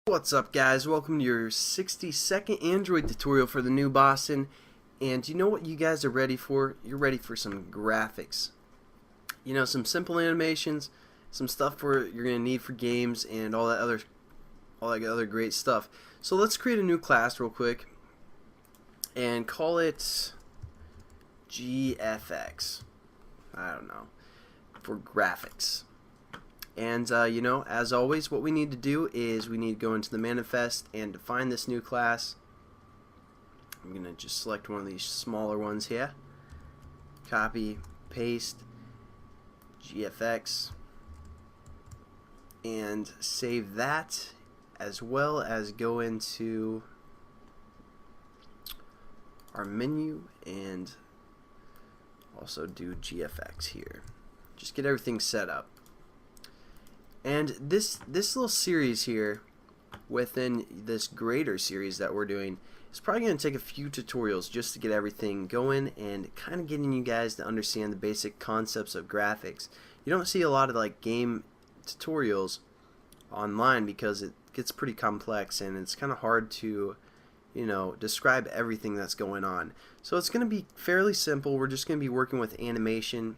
What's up, guys? Welcome to your 60-second Android tutorial for the new Boston. And you know what you guys are ready for? You're ready for some graphics. You know, some simple animations, some stuff for you're gonna need for games and all that other great stuff. So let's create a new class real quick and call it GFX. I don't know, for graphics. And you know, as always, what we need to do is we need to go into the manifest and define this new class. I'm going to just select one of these smaller ones here. Copy, paste, GFX, and save that, as well as go into our menu and also do GFX here. Just get everything set up. And this little series here within this greater series that we're doing is probably going to take a few tutorials just to get everything going and kind of getting you guys to understand the basic concepts of graphics. You don't see a lot of like game tutorials online because it gets pretty complex and it's kind of hard to, you know, describe everything that's going on. So it's going to be fairly simple. We're just going to be working with animation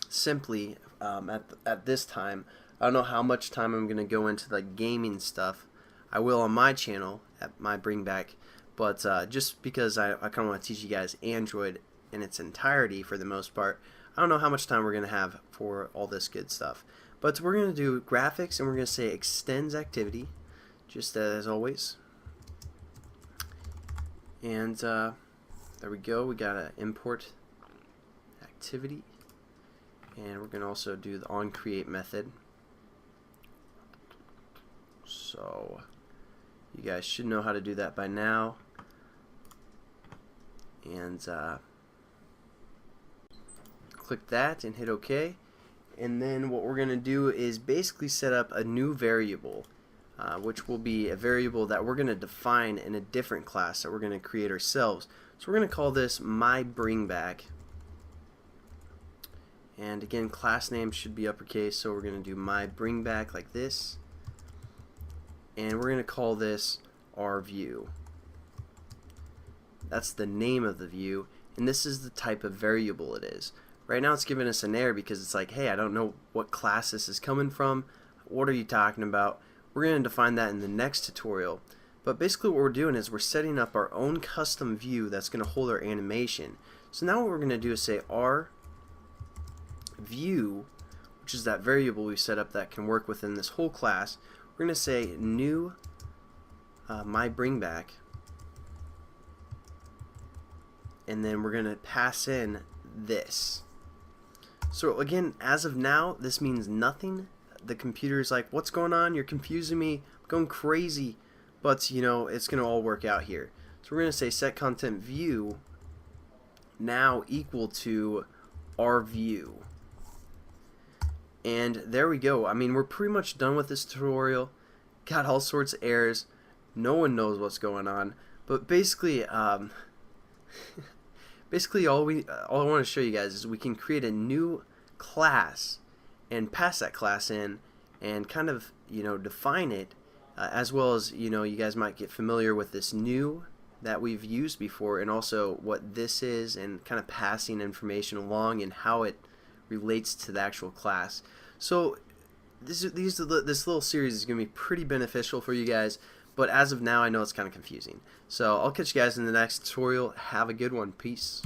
simply at this time. I don't know how much time I'm going to go into the gaming stuff. I will on my channel at my bringback, but just because I kind of want to teach you guys Android in its entirety for the most part, I don't know how much time we're going to have for all this good stuff. But we're going to do graphics and we're going to say extends activity, just as always. And there we go. We got to import activity, and we're going to also do the onCreate method. So you guys should know how to do that by now. And click that and hit OK. And then what we're going to do is basically set up a new variable, which will be a variable that we're going to define in a different class that we're going to create ourselves. So we're going to call this myBringback. And again, class name should be uppercase, so we're going to do myBringback like this. And we're going to call this our view. That's the name of the view, and this is the type of variable it is. Right now it's giving us an error because it's like, hey, I don't know what class this is coming from. What are you talking about? We're going to define that in the next tutorial. But basically what we're doing is we're setting up our own custom view that's going to hold our animation. So now what we're going to do is say our view, which is that variable we set up that can work within this whole class. We're going to say new myBringback, and then we're going to pass in this. So again, as of now, this means nothing. The computer is like, what's going on? You're confusing me. I'm going crazy. But you know, it's going to all work out here. So we're going to say set content view now equal to our view. And there we go. I mean, we're pretty much done with this tutorial. Got all sorts of errors. No one knows what's going on. But basically, basically all I want to show you guys is we can create a new class and pass that class in and kind of, you know, define it, as well as, you know, you guys might get familiar with this new that we've used before, and also what this is, and kind of passing information along and how it relates to the actual class. So this little series is going to be pretty beneficial for you guys, but as of now I know it's kind of confusing. So I'll catch you guys in the next tutorial. Have a good one. Peace.